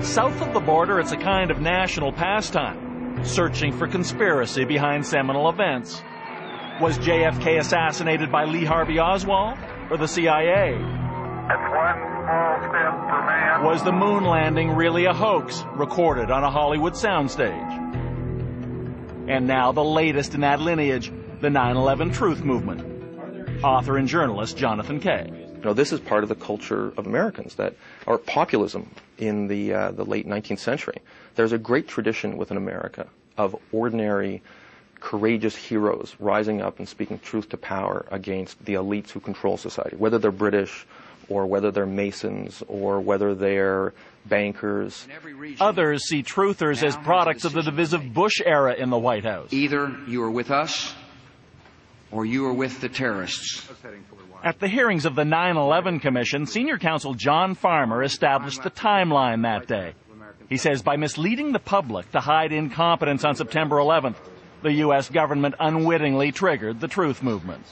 South of the border, it's a kind of national pastime, searching for conspiracy behind seminal events. Was JFK assassinated by Lee Harvey Oswald or the CIA? That's one small step for man. Was the moon landing really a hoax recorded on a Hollywood soundstage? And now the latest in that lineage, the 9/11 Truth Movement. Author and journalist Jonathan Kay. You know, this is part of the culture of Americans, that our populism in the late 19th century. There's a great tradition within America of ordinary, courageous heroes rising up and speaking truth to power against the elites who control society, whether they're British or whether they're Masons or whether they're bankers. Others see truthers as products of the divisive Bush era in the White House. Either you are with us or you are with the terrorists. At the hearings of the 9/11 Commission, senior counsel John Farmer established the timeline that day. He says by misleading the public to hide incompetence on September 11th, the U.S. government unwittingly triggered the truth movement.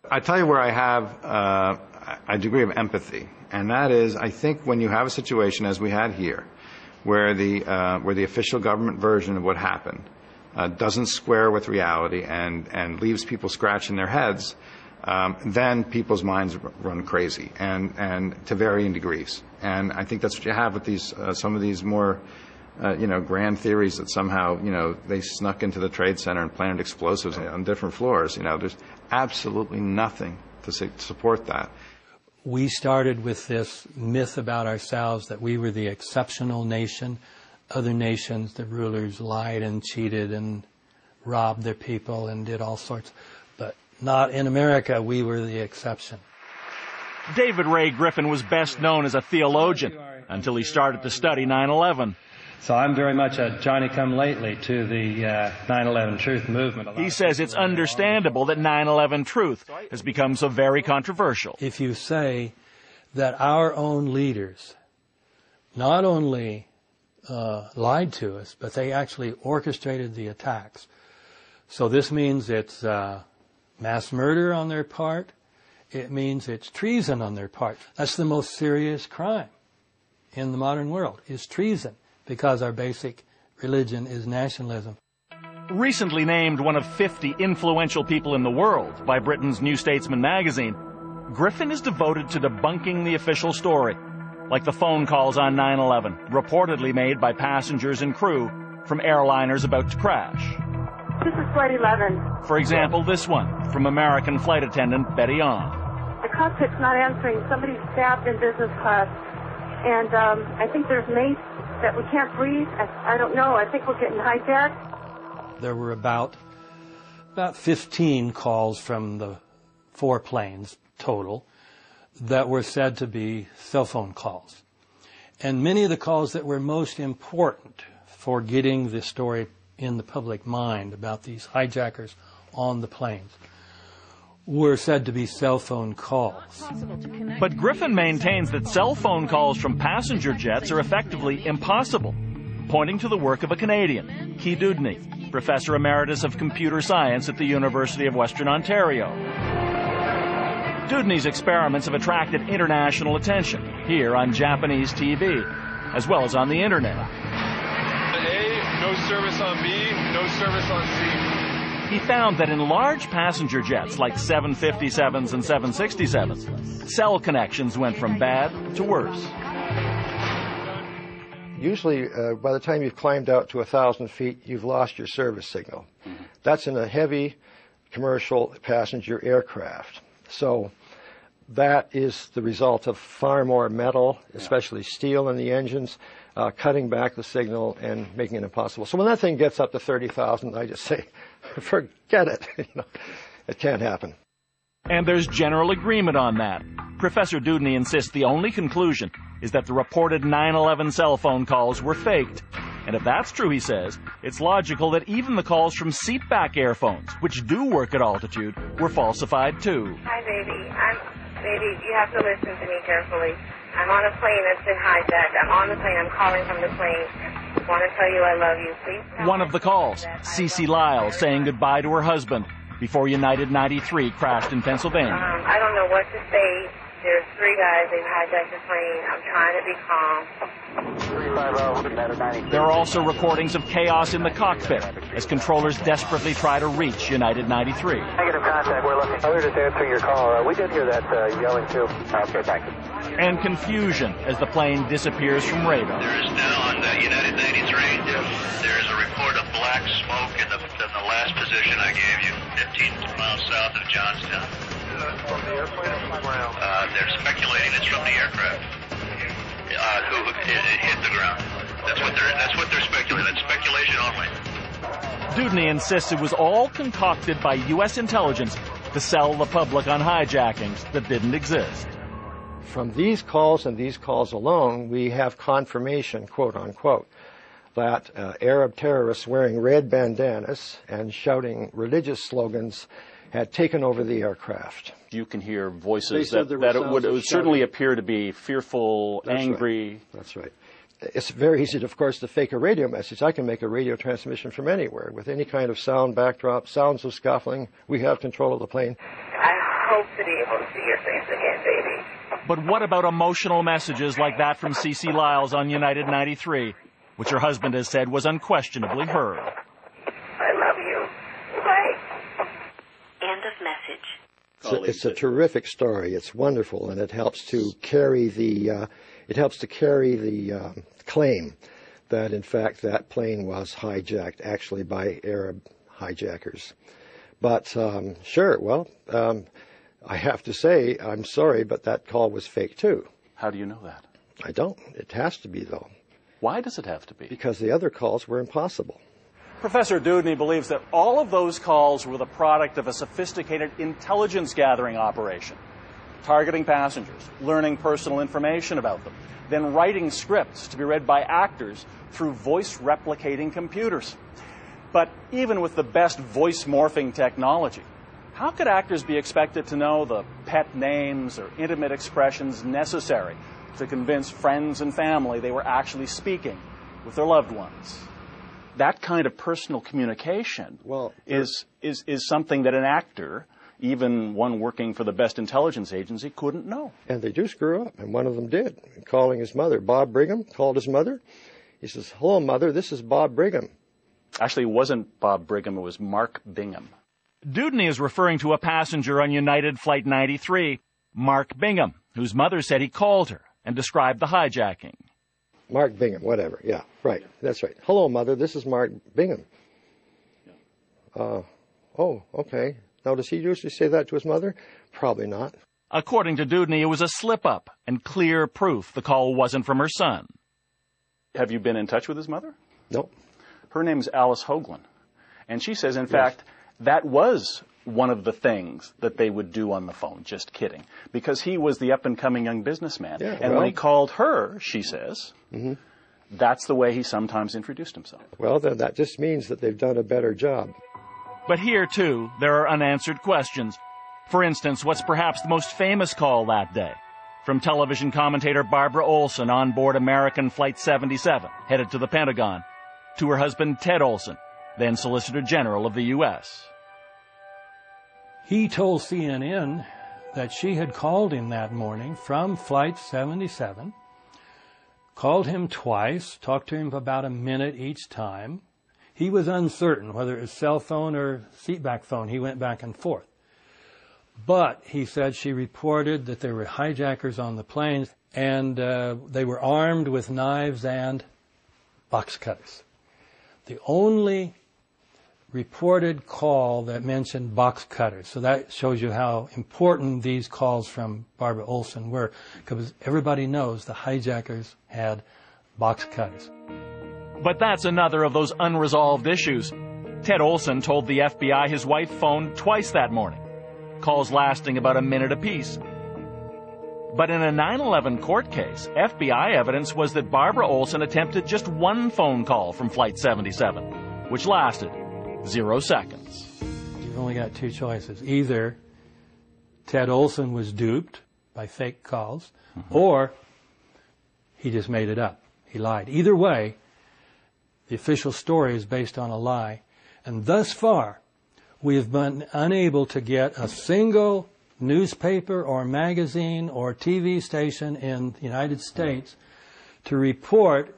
I tell you where I have a degree of empathy, and that is, I think when you have a situation as we had here, where the official government version of what happened doesn't square with reality and leaves people scratching their heads, then people's minds run crazy, and to varying degrees. And I think that's what you have with these some of these more grand theories that somehow they snuck into the Trade Center and planted explosives on different floors. There's absolutely nothing to support that. We started with this myth about ourselves that we were the exceptional nation. Other nations, the rulers lied and cheated and robbed their people and did all sorts. But not in America. We were the exception. David Ray Griffin was best known as a theologian until he started to study 9/11. So I'm very much a Johnny-come-lately to the 9/11 Truth movement. He says it's understandable that 9/11 Truth has become so very controversial. If you say that our own leaders not only lied to us, but they actually orchestrated the attacks. So this means it's mass murder on their part. It means it's treason on their part. That's the most serious crime in the modern world, is treason, because our basic religion is nationalism. Recently named one of 50 influential people in the world by Britain's New Statesman magazine, Griffin is devoted to debunking the official story, like the phone calls on 9/11, reportedly made by passengers and crew from airliners about to crash. This is Flight 11. For example, this one from American flight attendant Betty On. The cockpit's not answering. Somebody's stabbed in business class. And I think there's mace that we can't breathe. I don't know. I think we're getting hijacked. There were about 15 calls from the 4 planes total that were said to be cell phone calls. And many of the calls that were most important for getting the story in the public mind about these hijackers on the planes were said to be cell phone calls. But Griffin maintains that cell phone calls from passenger jets are effectively impossible, pointing to the work of a Canadian, Key Dudney, Professor Emeritus of Computer Science at the University of Western Ontario. Dudney's experiments have attracted international attention here on Japanese TV, as well as on the Internet. A, no service on B, no service on C. He found that in large passenger jets like 757s and 767s, cell connections went from bad to worse. Usually, by the time you've climbed out to 1,000 feet, you've lost your service signal. That's in a heavy commercial passenger aircraft. So that is the result of far more metal, especially steel in the engines, cutting back the signal and making it impossible. So when that thing gets up to 30,000, I just say, forget it. It can't happen. And there's general agreement on that. Professor Dudney insists the only conclusion is that the reported 9/11 cell phone calls were faked. And if that's true, he says, it's logical that even the calls from seatback airphones, which do work at altitude, were falsified too. Hi, baby. Baby, you have to listen to me carefully. I'm on a plane that's been hijacked. I'm on the plane. I'm calling from the plane. I want to tell you I love you. Please. One of the calls, Cece Lyle saying goodbye to her husband before United 93 crashed in Pennsylvania. I don't know what to say. There's 3 guys. They've hijacked the plane. I'm trying to be calm. 350. There are also recordings of chaos in the cockpit as controllers desperately try to reach United 93. Negative contact. We're looking. We're just answering your call. We did hear that yelling too. Okay, thank you. And confusion as the plane disappears from radar. There is now on the United 93. There is a report of black smoke in the last position I gave you, 15 miles south of Johnstown. From the airplane or from the ground? They're speculating it's from the aircraft. It hit the ground. That's what they're speculating. That's speculation only. Dudney insists it was all concocted by U.S. intelligence to sell the public on hijackings that didn't exist. From these calls and these calls alone, we have confirmation, quote unquote, that Arab terrorists wearing red bandanas and shouting religious slogans had taken over the aircraft. You can hear voices that it would certainly appear to be fearful, angry. Right. That's right. It's very easy, of course, to fake a radio message. I can make a radio transmission from anywhere with any kind of sound backdrop, sounds of scuffling. We have control of the plane. I hope to be able to see your face again, baby. But what about emotional messages like that from C.C. Lyles on United 93, which her husband has said was unquestionably heard? I love you. Bye. End of message. It's a terrific story. It's wonderful, and it helps to carry the claim that, in fact, that plane was hijacked actually by Arab hijackers. But sure, well, I have to say, I'm sorry, but that call was fake too. How do you know that? I don't. It has to be, though. Why does it have to be? Because the other calls were impossible. Professor Dudney believes that all of those calls were the product of a sophisticated intelligence-gathering operation, targeting passengers, learning personal information about them, then writing scripts to be read by actors through voice-replicating computers. But even with the best voice-morphing technology, how could actors be expected to know the pet names or intimate expressions necessary to convince friends and family they were actually speaking with their loved ones? That kind of personal communication is something that an actor, even one working for the best intelligence agency, couldn't know. And they do screw up, and one of them did, calling his mother. Bob Brigham called his mother. He says, "Hello, Mother, this is Bob Brigham." Actually, it wasn't Bob Brigham, it was Mark Bingham. Dudney is referring to a passenger on United Flight 93, Mark Bingham, whose mother said he called her and described the hijacking. Mark Bingham, whatever. Yeah, right. That's right. "Hello, Mother, this is Mark Bingham." Oh, okay. Now, does he usually say that to his mother? Probably not. According to Dudney, it was a slip-up and clear proof the call wasn't from her son. Have you been in touch with his mother? No. Her name's Alice Hoagland. And she says, in fact, that was one of the things that they would do on the phone. Just kidding. Because he was the up-and-coming young businessman. Yeah, and when he called her, she says, that's the way he sometimes introduced himself. Well, then that just means that they've done a better job. But here, too, there are unanswered questions. For instance, what's perhaps the most famous call that day? From television commentator Barbara Olson on board American Flight 77, headed to the Pentagon, to her husband Ted Olson, then Solicitor General of the U.S. He told CNN that she had called him that morning from Flight 77, called him twice, talked to him for about a minute each time. He was uncertain whether it was cell phone or seatback phone. He went back and forth. But he said she reported that there were hijackers on the planes, and they were armed with knives and box cutters. The only reported call that mentioned box cutters. So that shows you how important these calls from Barbara Olson were, because everybody knows the hijackers had box cutters. But that's another of those unresolved issues. Ted Olson told the FBI his wife phoned twice that morning, calls lasting about a minute apiece. But in a 9/11 court case, FBI evidence was that Barbara Olson attempted just one phone call from Flight 77, which lasted 0 seconds. You've only got two choices. Either Ted Olson was duped by fake calls, or he just made it up. He lied. Either way, the official story is based on a lie. And thus far, we have been unable to get a single newspaper or magazine or TV station in the United States to report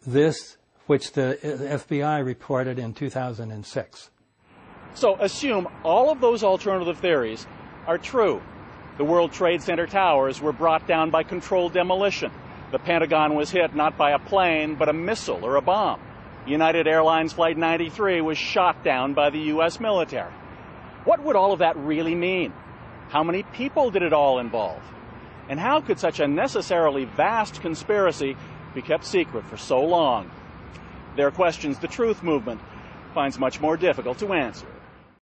this, which the FBI reported in 2006. So assume all of those alternative theories are true. The World Trade Center towers were brought down by controlled demolition. The Pentagon was hit not by a plane, but a missile or a bomb. United Airlines Flight 93 was shot down by the U.S. military. What would all of that really mean? How many people did it all involve? And how could such a necessarily vast conspiracy be kept secret for so long? They're questions the truth movement finds much more difficult to answer.